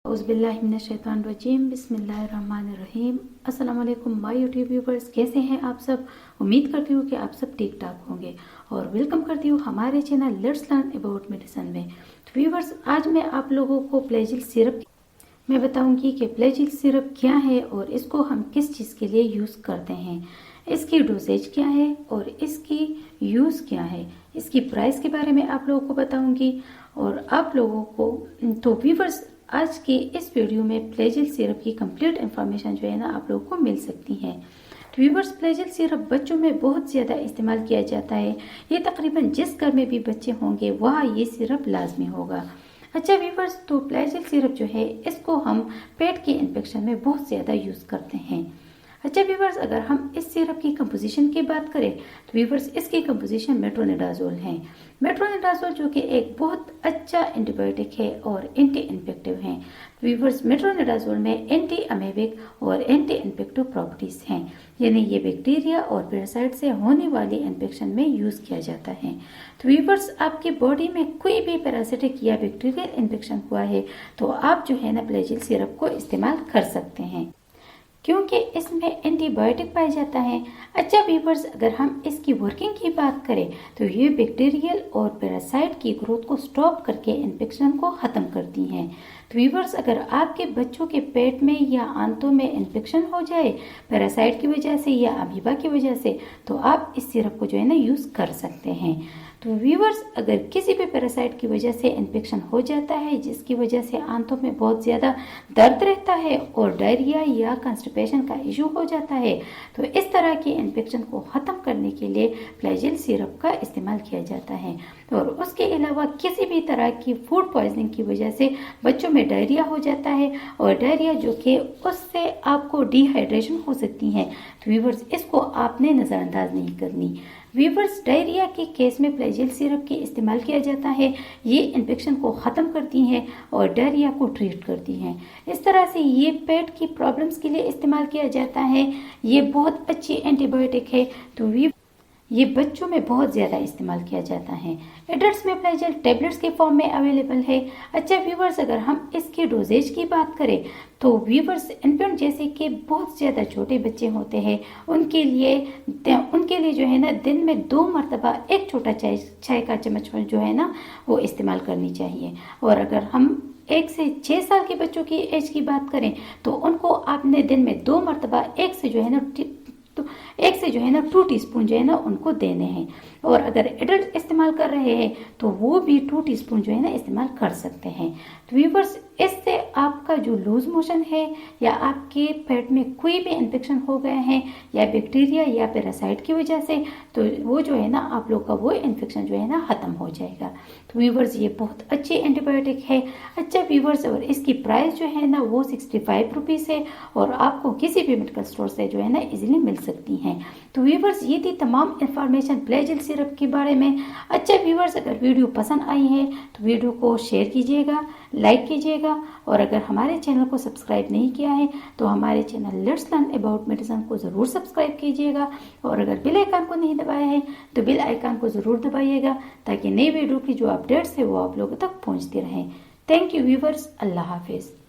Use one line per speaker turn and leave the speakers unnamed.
औज़ुबिल्लाहिमिनश्शैतानिर्रजीम बिस्मिल्लाहिर्रहमानिर्रहीम। अस्सलाम वालेकुम माय यूट्यूब व्यूवर्स, कैसे हैं आप सब। उम्मीद करती हूँ कि आप सब ठीक ठाक होंगे और वेलकम करती हूँ हमारे channel let's learn about medicine में। तो व्यूवर्स, आज मैं आप लोगों को फ्लैजिल सिरप मैं बताऊंगी कि फ्लैजिल सिरप क्या है और इसको हम किस चीज़ के लिए यूज़ करते हैं, इसकी डोसेज क्या है और इसकी यूज़ क्या है, इसकी प्राइस के बारे में आप लोगों को बताऊंगी। और आप लोगों को तो व्यूवर्स, आज की इस वीडियो में फ्लैजिल सिरप की कंप्लीट इन्फॉर्मेशन जो है ना आप लोगों को मिल सकती है। तो व्यूवर्स, फ्लैजिल सिरप बच्चों में बहुत ज़्यादा इस्तेमाल किया जाता है। ये तकरीबन जिस घर में भी बच्चे होंगे वहाँ ये सिरप लाजमी होगा। अच्छा व्यूवर्स, तो फ्लैजिल सिरप जो है इसको हम पेट के इन्फेक्शन में बहुत ज़्यादा यूज़ करते हैं। अच्छा व्यूवर्स, अगर हम इस सिरप की कंपोजिशन की बात करें तो व्यूवर्स इसकी कंपोजिशन मेट्रोनिडाजोल है। मेट्रोनिडाजोल जो कि एक बहुत अच्छा एंटीबायोटिक है और एंटी इन्फेक्टिव है। व्यूवर्स, मेट्रोनिडाजोल में एंटी अमेबिक और एंटी इन्फेक्टिव प्रॉपर्टीज हैं, यानी ये बैक्टीरिया और पैरासाइट से होने वाली इन्फेक्शन में यूज़ किया जाता है। तो व्यूवर्स, आपकी बॉडी में कोई भी पैरासिटिक या बैक्टीरियल इन्फेक्शन हुआ है तो आप जो है ना फ्लैजिल सिरप को इस्तेमाल कर सकते हैं, क्योंकि इसमें एंटीबायोटिक पाया जाता है। अच्छा व्यूवर्स, अगर हम इसकी वर्किंग की बात करें तो ये बैक्टीरियल और पैरासाइट की ग्रोथ को स्टॉप करके इन्फेक्शन को ख़त्म करती हैं। तो व्यूवर्स, अगर आपके बच्चों के पेट में या आंतों में इन्फेक्शन हो जाए पैरासाइट की वजह से या अमीबा की वजह से, तो आप इस सिरप को जो है ना यूज़ कर सकते हैं। तो व्यूवर्स, अगर किसी भी पैरासाइट की वजह से इन्फेक्शन हो जाता है जिसकी वजह से आंतों में बहुत ज़्यादा दर्द रहता है और डायरिया या कंस्टिपेशन का इशू हो जाता है, तो इस तरह की इन्फेक्शन को ख़त्म करने के लिए फ्लैजिल सिरप का इस्तेमाल किया जाता है। और उसके अलावा किसी भी तरह की फूड पॉइजनिंग की वजह से बच्चों में डायरिया हो जाता है और डायरिया जो कि उससे आपको डिहाइड्रेशन हो सकती है, तो व्यूवर्स इसको आपने नज़रअंदाज नहीं करनी। व्यूवर्स, डायरिया के केस में फ्लैजिल सिरप की इस्तेमाल किया जाता है। ये इन्फेक्शन को ख़त्म करती हैं और डायरिया को ट्रीट करती हैं। इस तरह से ये पेट की प्रॉब्लम्स के लिए इस्तेमाल किया जाता है। ये बहुत अच्छी एंटीबायोटिक है, तो ये बच्चों में बहुत ज़्यादा इस्तेमाल किया जाता है। एडल्ट्स में फ्लैजिल टैबलेट्स के फॉर्म में अवेलेबल है। अच्छा व्यूवर्स, अगर हम इसके डोजेज की बात करें तो व्यूवर्स, इन्फेंट जैसे कि बहुत ज़्यादा छोटे बच्चे होते हैं उनके लिए जो है ना दिन में 2 मरतबा एक छोटा चाय का चम्मच जो है ना वो इस्तेमाल करनी चाहिए। और अगर हम 1 से 6 साल के बच्चों की एज की बात करें तो उनको आपने दिन में 2 मरतबा एक से जो है ना 2 टीस्पून जो है ना उनको देने हैं। और अगर एडल्ट इस्तेमाल कर रहे हैं तो वो भी 2 टीस्पून जो है ना इस्तेमाल कर सकते हैं। तो व्यूवर्स, इससे आपका जो लूज मोशन है या आपके पेट में कोई भी इन्फेक्शन हो गया है या बैक्टीरिया या पैरासाइट की वजह से, तो वो जो है ना आप लोग का वो इन्फेक्शन जो है ना ख़त्म हो जाएगा। तो व्यूवर्स, ये बहुत अच्छी एंटीबायोटिक है। अच्छा व्यूवर्स, और इसकी प्राइस जो है ना वो 65 रुपीज़ है और आपको किसी भी मेडिकल स्टोर से जो है ना इजीली मिल सकती हैं। तो व्यूवर्स, ये थी तमाम इन्फॉर्मेशन फ्लैजिल सिरप के बारे में। अच्छा व्यूवर्स, अगर वीडियो पसंद आई है तो वीडियो को शेयर कीजिएगा, लाइक कीजिएगा और अगर हमारे चैनल को सब्सक्राइब नहीं किया है तो हमारे channel let's learn about medicine को ज़रूर सब्सक्राइब कीजिएगा। और अगर बेल आइकन को नहीं दबाया है तो बेल आइकन को ज़रूर दबाइएगा ताकि नई वीडियो की जो अपडेट्स है वो आप लोगों तक पहुँचती रहें। थैंक यू व्यूवर्स, अल्लाह हाफिज़।